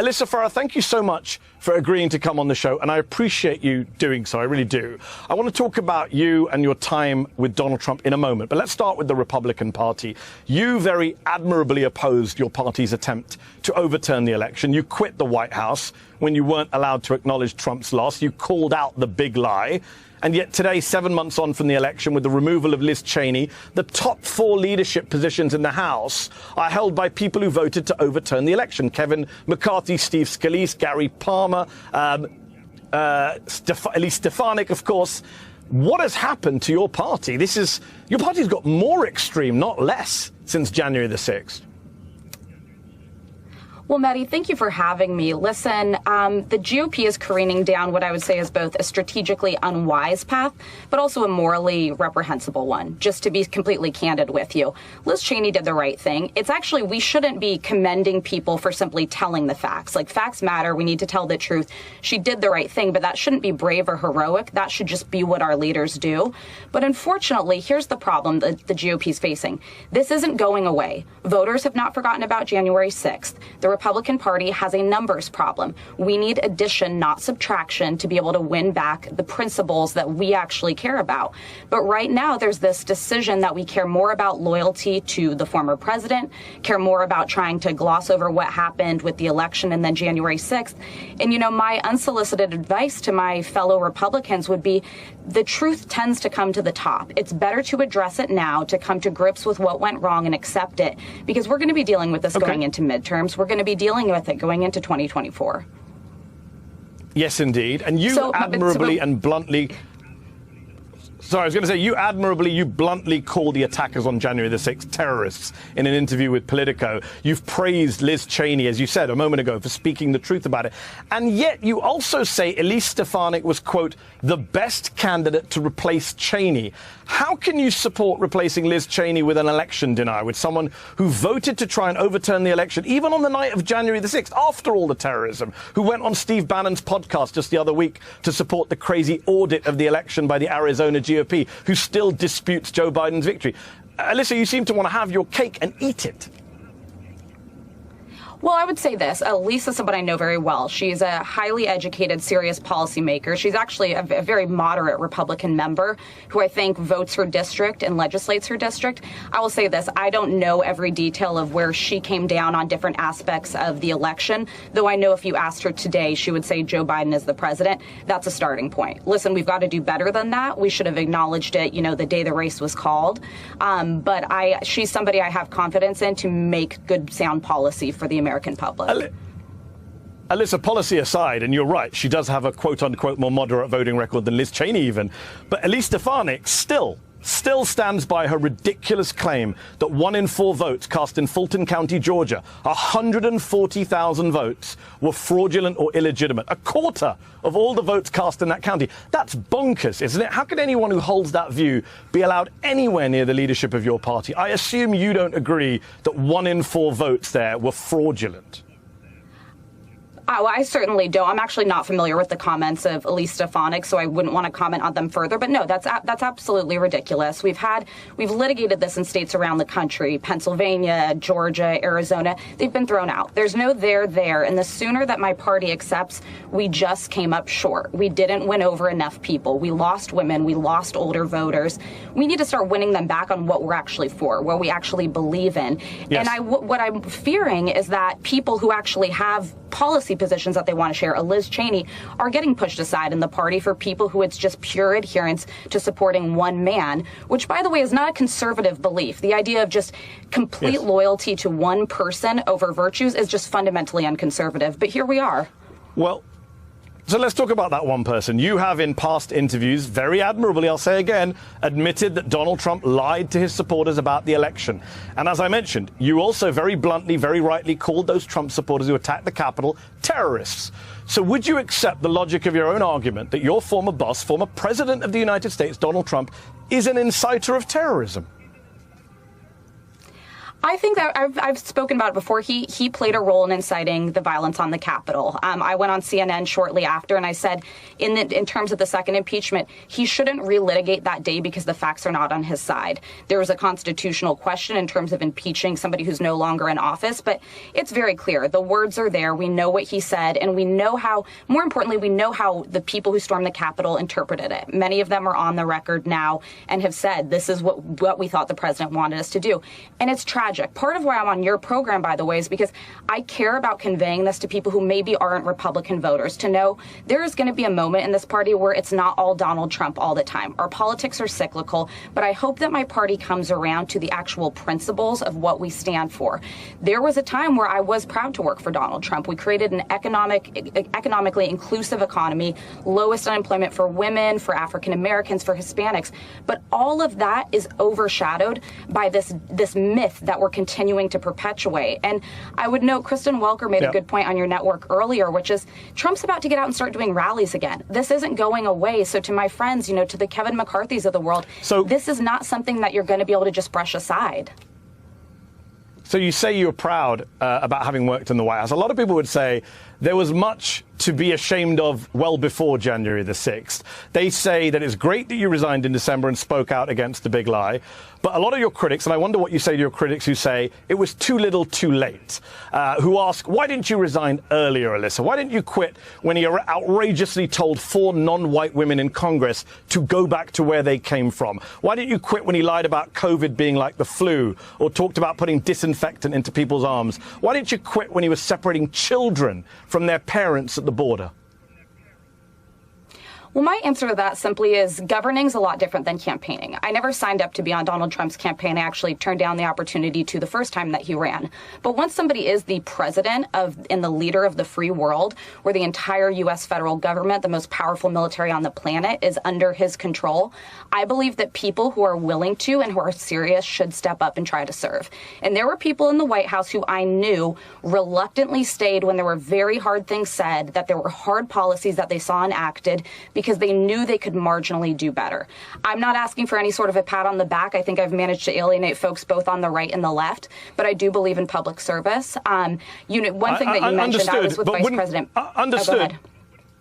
Alyssa Farah, thank you so much for agreeing to come on the show, and I appreciate you doing so. I really do. I want to talk about you and your time with Donald Trump in a moment, but let's start with the Republican Party. You very admirably opposed your party's attempt to overturn the election. You quit the White House when you weren't allowed to acknowledge Trump's loss. You called out the big lie. And yet today, 7 months on from the election, with the removal of Liz Cheney, the top 4 leadership positions in the House are held by people who voted to overturn the election. Kevin McCarthy, Steve Scalise, Gary Palmer, Elise Stefanik, of course. What has happened to your party? Your party's got more extreme, not less, since January the 6th. Well, Maddie, thank you for having me. Listen, the GOP is careening down what I would say is both a strategically unwise path, but also a morally reprehensible one, just to be completely candid with you. Liz Cheney did the right thing. It's actually, we shouldn't be commending people for simply telling the facts. Like, facts matter. We need to tell the truth. She did the right thing, but that shouldn't be brave or heroic. That should just be what our leaders do. But unfortunately, here's the problem that the GOP is facing. This isn't going away. Voters have not forgotten about January 6th. The Republican Party has a numbers problem. We need addition, not subtraction, to be able to win back the principles that we actually care about. But right now, there's this decision that we care more about loyalty to the former president, care more about trying to gloss over what happened with the election and then January 6th. And, you know, my unsolicited advice to my fellow Republicans would be the truth tends to come to the top. It's better to address it now, to come to grips with what went wrong and accept it, because we're going to be dealing with this going into midterms. We're going to be dealing with it going into 2024. Yes, indeed. And you admirably and bluntly... Sorry, I was going to say, you bluntly called the attackers on January the 6th terrorists in an interview with Politico. You've praised Liz Cheney, as you said a moment ago, for speaking the truth about it. And yet you also say Elise Stefanik was, quote, the best candidate to replace Cheney. How can you support replacing Liz Cheney with an election denier, with someone who voted to try and overturn the election, even on the night of January the 6th, after all the terrorism, who went on Steve Bannon's podcast just the other week to support the crazy audit of the election by the Arizona GOP, who still disputes Joe Biden's victory? Alyssa, you seem to want to have your cake and eat it. Well, I would say this. Elise is someone I know very well. She's a highly educated, serious policymaker. She's actually a very moderate Republican member who I think votes her district and legislates her district. I will say this. I don't know every detail of where she came down on different aspects of the election, though I know if you asked her today, she would say Joe Biden is the president. That's a starting point. Listen, we've got to do better than that. We should have acknowledged it, you know, the day the race was called. But she's somebody I have confidence in to make good, sound policy for the American public. Alyssa, policy aside, and you're right, she does have a quote-unquote more moderate voting record than Liz Cheney even, but Elise Stefanik still stands by her ridiculous claim that 1 in 4 votes cast in Fulton County, Georgia, 140,000 votes, were fraudulent or illegitimate. A quarter of all the votes cast in that county. That's bonkers, isn't it? How could anyone who holds that view be allowed anywhere near the leadership of your party? I assume you don't agree that 1 in 4 votes there were fraudulent. Oh, I certainly don't. I'm actually not familiar with the comments of Elise Stefanik, so I wouldn't want to comment on them further. But no, that's absolutely ridiculous. We've litigated this in states around the country, Pennsylvania, Georgia, Arizona. They've been thrown out. There's no there. And the sooner that my party accepts, we just came up short. We didn't win over enough people. We lost women. We lost older voters. We need to start winning them back on what we're actually for, what we actually believe in. Yes. And what I'm fearing is that people who actually have policy positions that they want to share, Liz Cheney, are getting pushed aside in the party for people who it's just pure adherence to supporting one man, which, by the way, is not a conservative belief. The idea of just complete loyalty to one person over virtues is just fundamentally unconservative. But here we are. Well, so let's talk about that one person. You have, in past interviews, very admirably, I'll say again, admitted that Donald Trump lied to his supporters about the election. And as I mentioned, you also very bluntly, very rightly called those Trump supporters who attacked the Capitol terrorists. So would you accept the logic of your own argument that your former boss, former president of the United States, Donald Trump, is an inciter of terrorism? I think that I've spoken about it before. He played a role in inciting the violence on the Capitol. I went on CNN shortly after, and I said, in terms of the second impeachment, he shouldn't relitigate that day because the facts are not on his side. There was a constitutional question in terms of impeaching somebody who's no longer in office, but it's very clear. The words are there. We know what he said, and we know how, more importantly, we know how the people who stormed the Capitol interpreted it. Many of them are on the record now and have said this is what we thought the president wanted us to do. And it's tragic. Part of why I'm on your program, by the way, is because I care about conveying this to people who maybe aren't Republican voters, to know there is going to be a moment in this party where it's not all Donald Trump all the time. Our politics are cyclical, but I hope that my party comes around to the actual principles of what we stand for. There was a time where I was proud to work for Donald Trump. We created an economically inclusive economy, lowest unemployment for women, for African Americans, for Hispanics. But all of that is overshadowed by this myth that we're continuing to perpetuate. And I would note, Kristen Welker made a good point on your network earlier, which is Trump's about to get out and start doing rallies again. This isn't going away. So to my friends, to the Kevin McCarthy's of the world, this is not something that you're going to be able to just brush aside. So you say you're proud about having worked in the White House. A lot of people would say there was much to be ashamed of well before January the 6th. They say that it's great that you resigned in December and spoke out against the big lie. But a lot of your critics, and I wonder what you say to your critics who say it was too little too late, who ask, why didn't you resign earlier, Alyssa? Why didn't you quit when he outrageously told 4 non-white women in Congress to go back to where they came from? Why didn't you quit when he lied about COVID being like the flu or talked about putting disinfectant into people's arms? Why didn't you quit when he was separating children from their parents at the border? Well, my answer to that simply is governing is a lot different than campaigning. I never signed up to be on Donald Trump's campaign. I actually turned down the opportunity to the first time that he ran. But once somebody is the president and the leader of the free world, where the entire U.S. federal government, the most powerful military on the planet, is under his control, I believe that people who are willing to and who are serious should step up and try to serve. And there were people in the White House who I knew reluctantly stayed when there were very hard things said, that there were hard policies that they saw enacted, because they knew they could marginally do better. I'm not asking for any sort of a pat on the back. I think I've managed to alienate folks both on the right and the left, but I do believe in public service. One thing that you mentioned, I was with Vice President. Understood.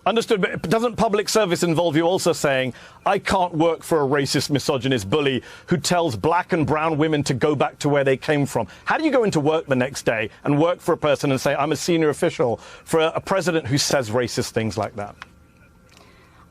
Understood, but doesn't public service involve you also saying, I can't work for a racist, misogynist bully who tells black and brown women to go back to where they came from? How do you go into work the next day and work for a person and say, I'm a senior official for a president who says racist things like that?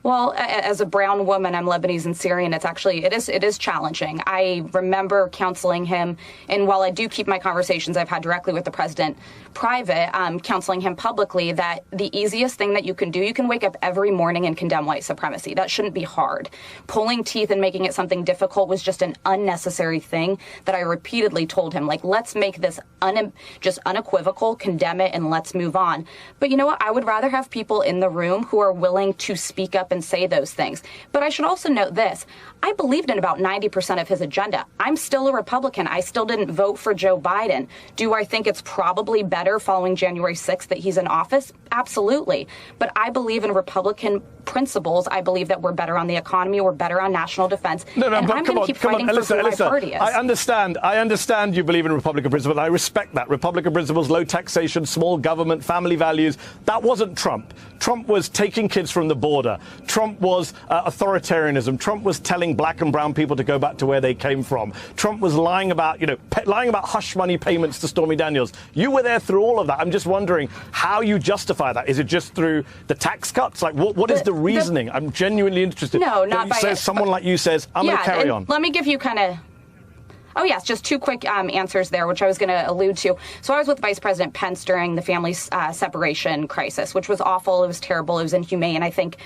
Well, as a brown woman, I'm Lebanese and Syrian. It is challenging. I remember counseling him, and while I do keep my conversations I've had directly with the president private, counseling him publicly, that the easiest thing that you can do, you can wake up every morning and condemn white supremacy. That shouldn't be hard. Pulling teeth and making it something difficult was just an unnecessary thing that I repeatedly told him, let's make this just unequivocal, condemn it, and let's move on. But you know what? I would rather have people in the room who are willing to speak up and say those things. But I should also note this. I believed in about 90% of his agenda. I'm still a Republican. I still didn't vote for Joe Biden. Do I think it's probably better following January 6th that he's in office? Absolutely. But I believe in Republican principles. I believe that we're better on the economy. We're better on national defense. And I'm going to keep fighting for who my party is. I understand you believe in Republican principles. I respect that. Republican principles, low taxation, small government, family values. That wasn't Trump. Trump was taking kids from the border. Trump was authoritarianism. Trump was telling black and brown people to go back to where they came from. Trump was lying about hush money payments to Stormy Daniels. You were there through all of that. I'm just wondering how you justify that. Is it just through the tax cuts? What is the reasoning? I'm genuinely interested. No, not by someone like you says, I'm going to carry on. Let me give you kind of... Oh, yes, just two quick answers there, which I was going to allude to. So I was with Vice President Pence during the family separation crisis, which was awful. It was terrible. It was inhumane. I think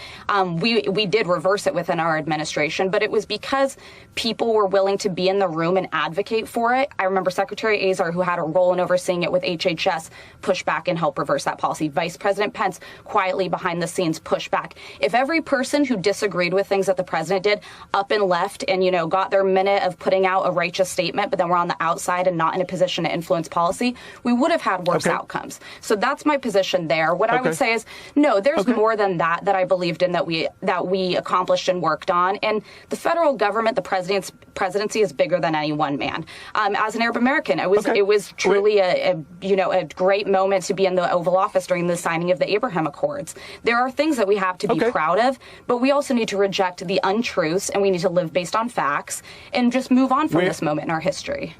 we did reverse it within our administration, but it was because people were willing to be in the room and advocate for it. I remember Secretary Azar, who had a role in overseeing it with HHS, push back and help reverse that policy. Vice President Pence quietly behind the scenes pushed back. If every person who disagreed with things that the president did up and left and, got their minute of putting out a righteous statement statement, but then we're on the outside and not in a position to influence policy, we would have had worse outcomes. So that's my position there. What I would say is, no, there's more than that I believed in, that we accomplished and worked on. And the federal government, the presidency is bigger than any one man. As an Arab American, it was truly a great moment to be in the Oval Office during the signing of the Abraham Accords. There are things that we have to be proud of, but we also need to reject the untruths, and we need to live based on facts and just move on from this moment in our history.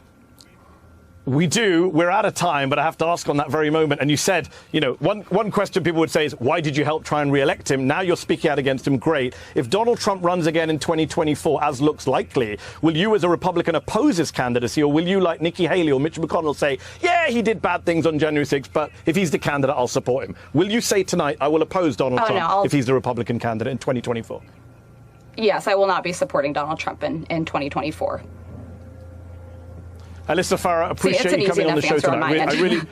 We do. We're out of time, but I have to ask on that very moment. And you said, one question people would say is, why did you help try and re-elect him? Now you're speaking out against him. Great. If Donald Trump runs again in 2024, as looks likely, will you as a Republican oppose his candidacy, or will you, like Nikki Haley or Mitch McConnell, say, yeah, he did bad things on January 6th, but if he's the candidate, I'll support him? Will you say tonight, I will oppose Donald Trump if he's the Republican candidate in 2024? Yes, I will not be supporting Donald Trump in 2024. Alyssa Farah, appreciate you coming on the show tonight.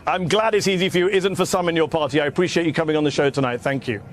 I'm glad it's easy for you. It isn't for some in your party. I appreciate you coming on the show tonight. Thank you.